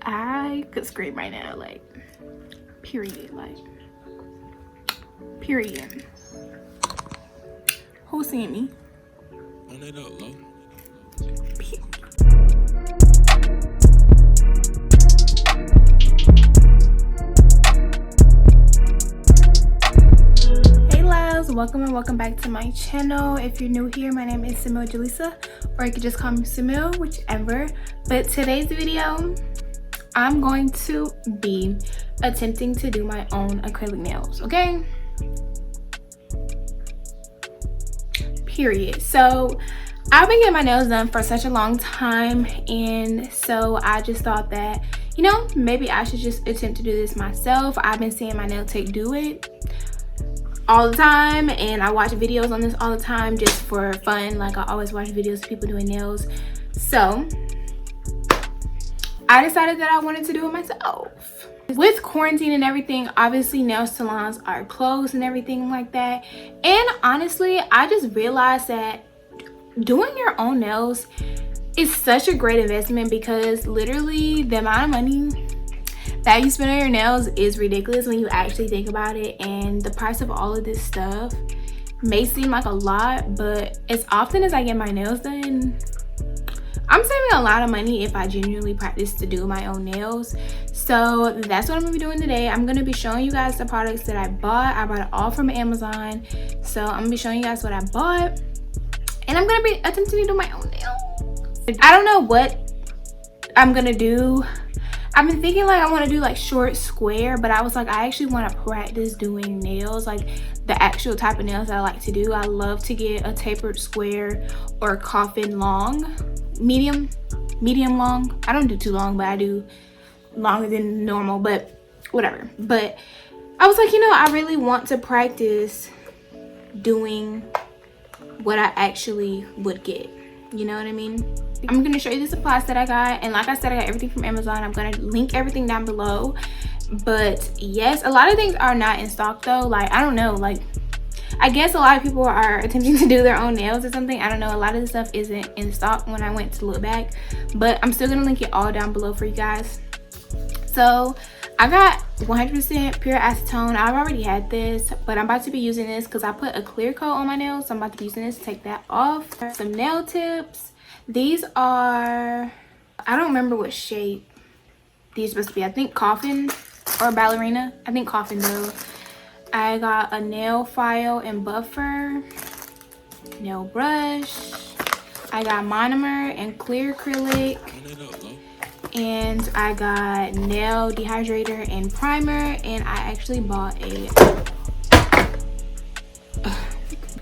I could scream right now, like, period, like, period. Who's seeing me? Run it up, low. Hey loves, welcome and welcome back to my channel. If you're new here, my name is samiljulissa, or you could just call me Samil, whichever. But today's video, I'm going to be attempting to do my own acrylic nails, okay? Period. So I've been getting my nails done for such a long time, and so I just thought that, you know, maybe I should just attempt to do this myself. I've been seeing my nail tech do it all the time, and I watch videos on this all the time just for fun. Like, I always watch videos of people doing nails, so I decided that I wanted to do it myself. With quarantine and everything, obviously nail salons are closed and everything like that, and honestly I just realized that doing your own nails is such a great investment, because literally the amount of money that you spend on your nails is ridiculous when you actually think about it. And the price of all of this stuff may seem like a lot, but as often as I get my nails done, I'm saving a lot of money if I genuinely practice to do my own nails. So that's what I'm gonna be doing today. I'm gonna be showing you guys the products that I bought. I bought it all from Amazon, so I'm gonna be showing you guys what I bought, and I'm gonna be attempting to do my own nails. I don't know what I'm gonna do. I've been thinking like I want to do like short square, but I was like, I actually want to practice doing nails, like the actual type of nails that I like to do. I love to get a tapered square or coffin long, medium long. I don't do too long, but I do longer than normal, but whatever. But I was like, you know, I really want to practice doing what I actually would get, you know what I mean? I'm gonna show you the supplies that I got, and like I said, I got everything from Amazon. I'm gonna link everything down below. But yes, a lot of things are not in stock though. Like, I don't know, like, I guess a lot of people are attempting to do their own nails or something. I don't know, a lot of the stuff isn't in stock when I went to look back, but I'm still gonna link it all down below for you guys. So I got 100% pure acetone. I've already had this, but I'm about to be using this because I put a clear coat on my nails, so I'm about to be using this to take that off. Some nail tips. These are, I don't remember what shape these are supposed to be. I think coffin or ballerina. I think coffin though. I got a nail file and buffer, nail brush. I got monomer and clear acrylic. And I got nail dehydrator and primer, and I actually bought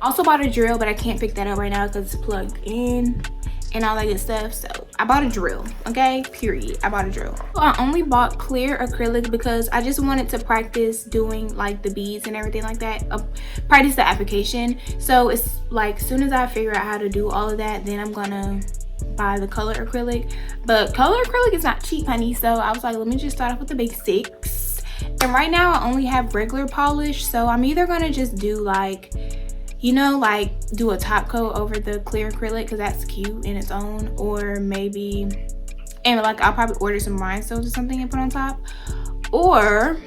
also bought a drill, but I can't pick that up right now because it's plugged in and all that good stuff. So I bought a drill, okay, period. I bought a drill. I only bought clear acrylic because I just wanted to practice doing like the beads and everything like that, practice the application. So it's like, as soon as I figure out how to do all of that, then I'm gonna buy the color acrylic. But color acrylic is not cheap, honey, so I was like, let me just start off with the basics. And right now I only have regular polish, so I'm either gonna just do like, you know, like do a top coat over the clear acrylic because that's cute in its own, or maybe, and like I'll probably order some rhinestones or something and put on top, or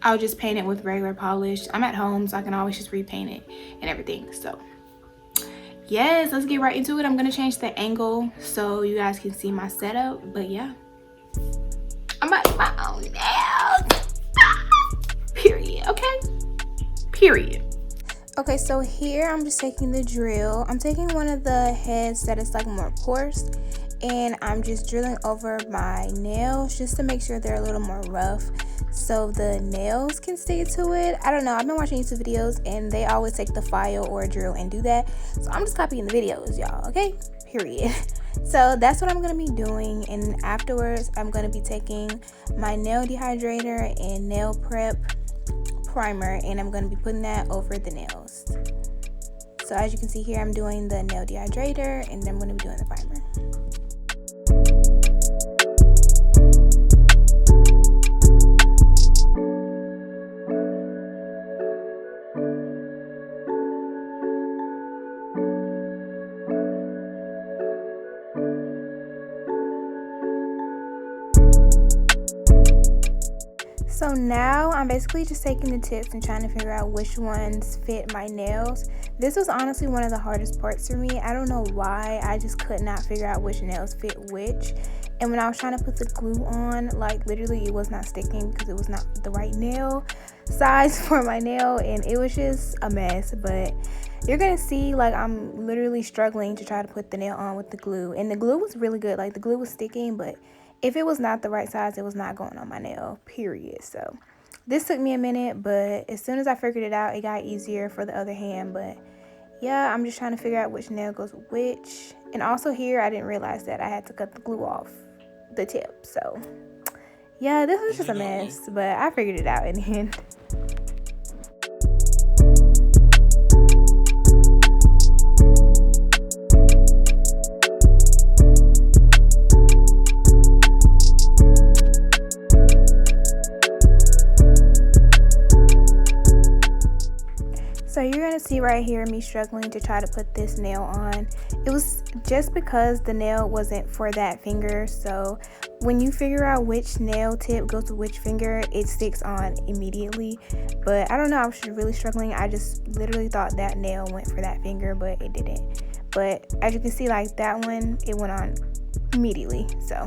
I'll just paint it with regular polish. I'm at home, so I can always just repaint it and everything. So yes, let's get right into it. I'm gonna change the angle so you guys can see my setup, but yeah, I'm about to do my own nails. Period. Okay, period. Okay, so here I'm just taking the drill. I'm taking one of the heads that is like more coarse, and I'm just drilling over my nails just to make sure they're a little more rough so the nails can stay to it. I don't know, I've been watching YouTube videos and they always take the file or a drill and do that, so I'm just copying the videos, y'all, okay, period. So that's what I'm gonna be doing, and afterwards I'm gonna be taking my nail dehydrator and nail prep primer, and I'm going to be putting that over the nails. So as you can see here, I'm doing the nail dehydrator, and then I'm going to be doing the primer. So now I'm basically just taking the tips and trying to figure out which ones fit my nails. This was honestly one of the hardest parts for me. I don't know why, I just could not figure out which nails fit which. And when I was trying to put the glue on, like literally it was not sticking because it was not the right nail size for my nail, and it was just a mess. But you're gonna see, like, I'm literally struggling to try to put the nail on with the glue, and the glue was really good. Like, the glue was sticking, but if it was not the right size, it was not going on my nail, period. So this took me a minute, but as soon as I figured it out, it got easier for the other hand. But yeah, I'm just trying to figure out which nail goes with which. And also here, I didn't realize that I had to cut the glue off the tip. So yeah, this was just a mess, but I figured it out in the end. So you're going to see right here me struggling to try to put this nail on. It was just because the nail wasn't for that finger. So when you figure out which nail tip goes to which finger, it sticks on immediately. But I don't know, I was really struggling. I just literally thought that nail went for that finger, but it didn't. But as you can see, like that one, it went on immediately. So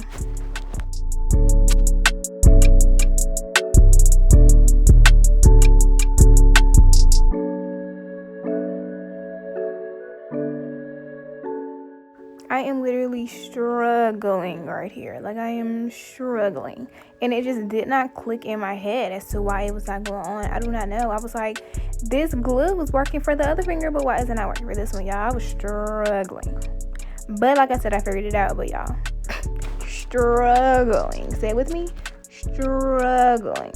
I am literally struggling right here. Like, I am struggling. And it just did not click in my head as to why it was not going on. I do not know. I was like, this glue was working for the other finger, but why is it not working for this one, y'all? I was struggling. But like I said, I figured it out. But y'all, struggling. Say it with me. Struggling.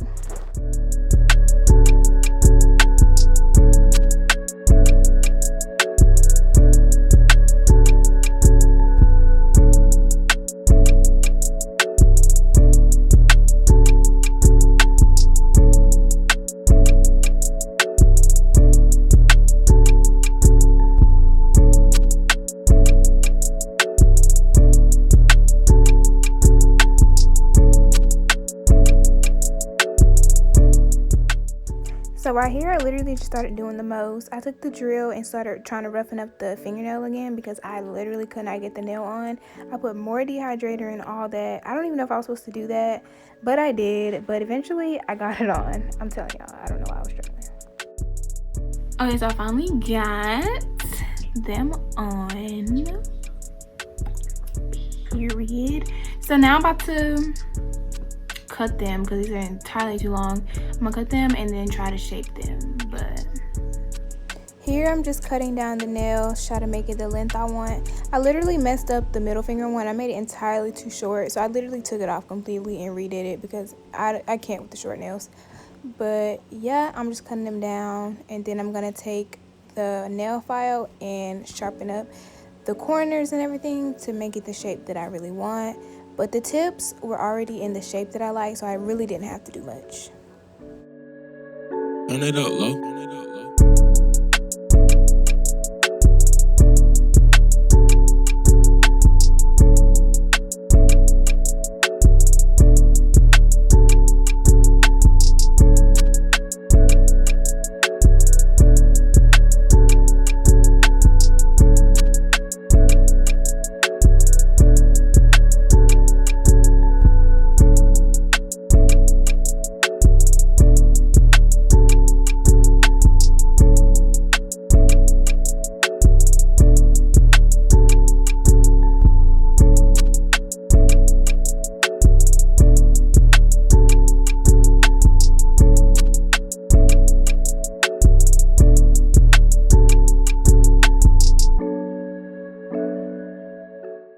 So right here, I literally just started doing the most. I took the drill and started trying to roughen up the fingernail again because I literally could not get the nail on. I put more dehydrator and all that. I don't even know if I was supposed to do that, but I did. But eventually, I got it on. I'm telling y'all, I don't know why I was struggling. Okay, so I finally got them on. Period. So now I'm about to cut them because these are entirely too long. I'm gonna cut them and then try to shape them. But here I'm just cutting down the nails, try to make it the length I want. I literally messed up the middle finger one. I made it entirely too short, so I literally took it off completely and redid it because I can't with the short nails. But yeah, I'm just cutting them down, and then I'm gonna take the nail file and sharpen up the corners and everything to make it the shape that I really want. But the tips were already in the shape that I like, so I really didn't have to do much. Turn it up low.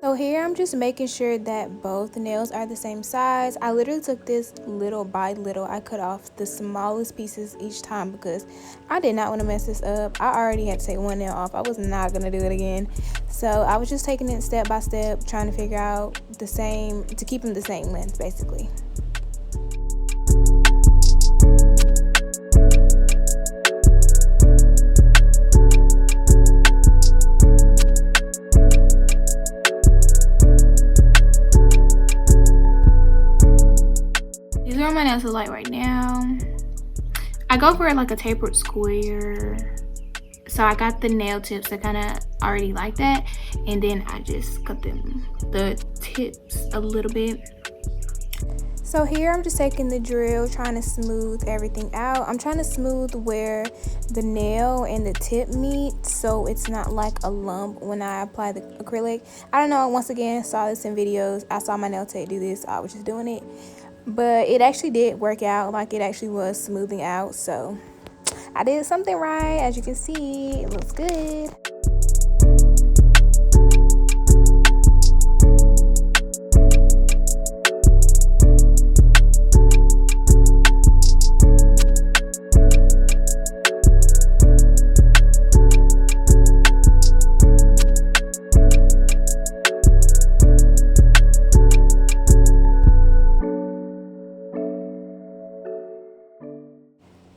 So here I'm just making sure that both nails are the same size. I literally took this little by little. I cut off the smallest pieces each time because I did not want to mess this up. I already had to take one nail off. I was not going to do it again. So I was just taking it step by step, trying to figure out the same, to keep them the same length basically. what my nails look like right now. I go for like a tapered square. So I got the nail tips that kind of already like that, and then I just cut them the tips a little bit. So here I'm just taking the drill, trying to smooth everything out. I'm trying to smooth where the nail and the tip meet, so it's not like a lump when I apply the acrylic. I don't know, once again, saw this in videos. I saw my nail tech do this, I was just doing it. But it actually did work out, like it actually was smoothing out. So I did something right, as you can see, it looks good.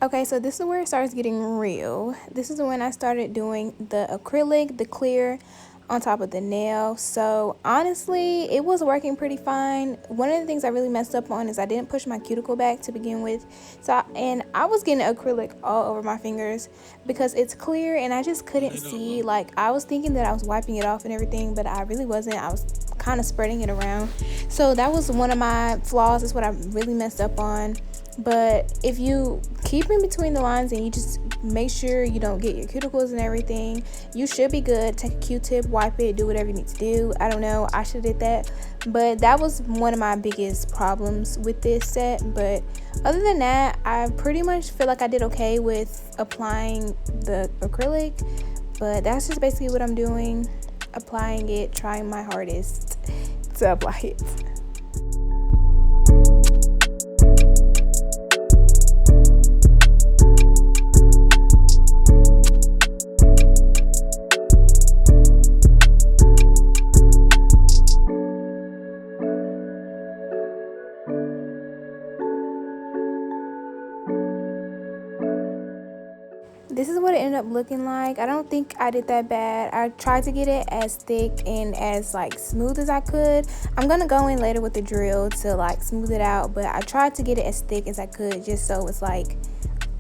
Okay, so this is where it starts getting real. This is when I started doing the acrylic, the clear on top of the nail. So honestly, it was working pretty fine. One of the things I really messed up on is I didn't push my cuticle back to begin with. And I was getting acrylic all over my fingers because it's clear and I just couldn't see. Like, I was thinking that I was wiping it off and everything, but I really wasn't. I was kind of spreading it around. So that was one of my flaws. That's what I really messed up on. But if you keep in between the lines and you just make sure you don't get your cuticles and everything, you should be good. Take a Q-tip, wipe it, do whatever you need to do. I don't know, I should have did that, but that was one of my biggest problems with this set. But other than that, I pretty much feel like I did okay with applying the acrylic. But that's just basically what I'm doing, applying it, trying my hardest to apply it. This is what it ended up looking like. I don't think I did that bad. I tried to get it as thick and as like smooth as I could. I'm gonna go in later with the drill to like smooth it out, but I tried to get it as thick as I could just so it's like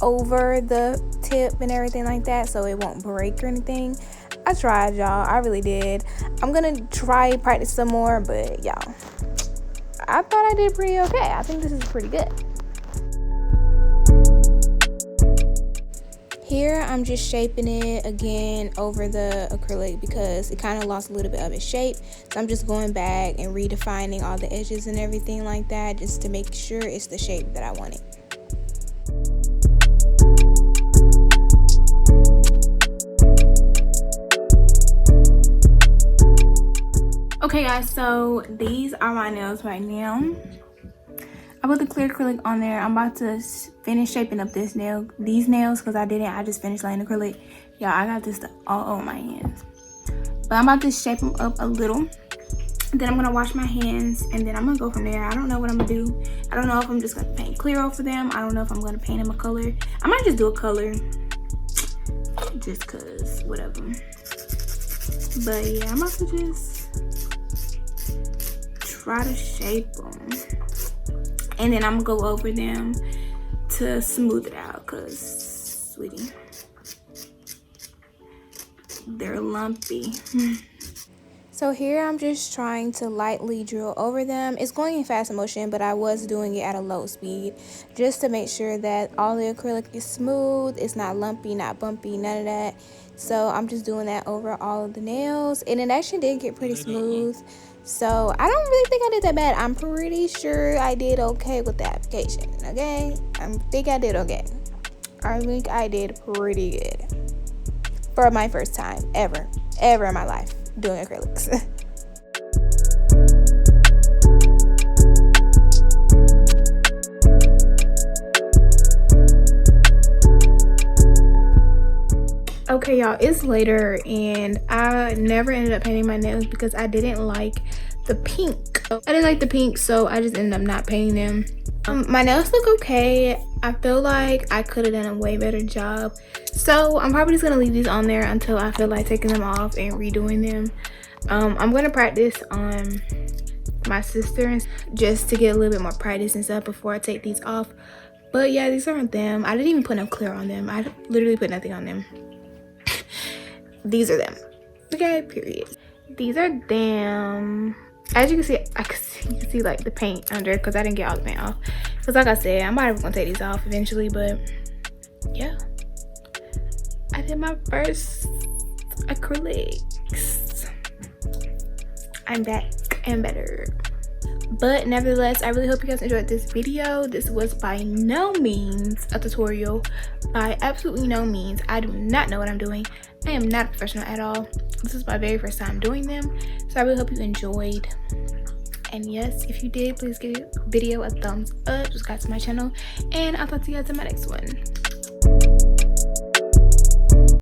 over the tip and everything like that, so it won't break or anything. I tried, y'all. I really did. I'm gonna try practice some more, but y'all, I thought I did pretty okay. I think this is pretty good. Here I'm just shaping it again over the acrylic because it kind of lost a little bit of its shape. So I'm just going back and redefining all the edges and everything like that just to make sure it's the shape that I want it. Okay guys, so these are my nails right now. I put the clear acrylic on there. I'm about to finish shaping up these nails because I just finished laying acrylic. Y'all, I got this stuff all over my hands. But I'm about to shape them up a little. Then I'm gonna wash my hands and then I'm gonna go from there. I don't know what I'm gonna do. I don't know if I'm just gonna paint clear over them. I don't know if I'm gonna paint them a color. I might just do a color just cause whatever. But yeah, I'm about to just try to shape them. And then I'm gonna go over them to smooth it out because, sweetie, they're lumpy. So here I'm just trying to lightly drill over them. It's going in fast motion, but I was doing it at a low speed just to make sure that all the acrylic is smooth. It's not lumpy, not bumpy, none of that. So I'm just doing that over all of the nails, and it actually did get pretty smooth. So I don't really think I did that bad. I'm pretty sure I did okay with the application, okay? I think I did okay. I think I did pretty good for my first time ever in my life doing acrylics. Okay y'all, it's later and I never ended up painting my nails because I didn't like the pink. So I just ended up not painting them. My nails look okay. I feel like I could have done a way better job, so I'm probably just gonna leave these on there until I feel like taking them off and redoing them. I'm gonna practice on my sister just to get a little bit more practice and stuff before I take these off. But yeah, these aren't them. I didn't even put no clear on them. I literally put nothing on them. These are them. Okay, period. These are them. As you can see, you can see like the paint under because I didn't get all the paint off. Because like I said, I'm probably gonna take these off eventually, but yeah. I did my first acrylics. I'm back and better. But nevertheless, I really hope you guys enjoyed this video. This was by no means a tutorial. By absolutely no means. I do not know what I'm doing. I am not a professional at all. This is my very first time doing them. So I really hope you enjoyed. And yes, if you did, please give the video a thumbs up. Subscribe to my channel. And I'll talk to you guys in my next one.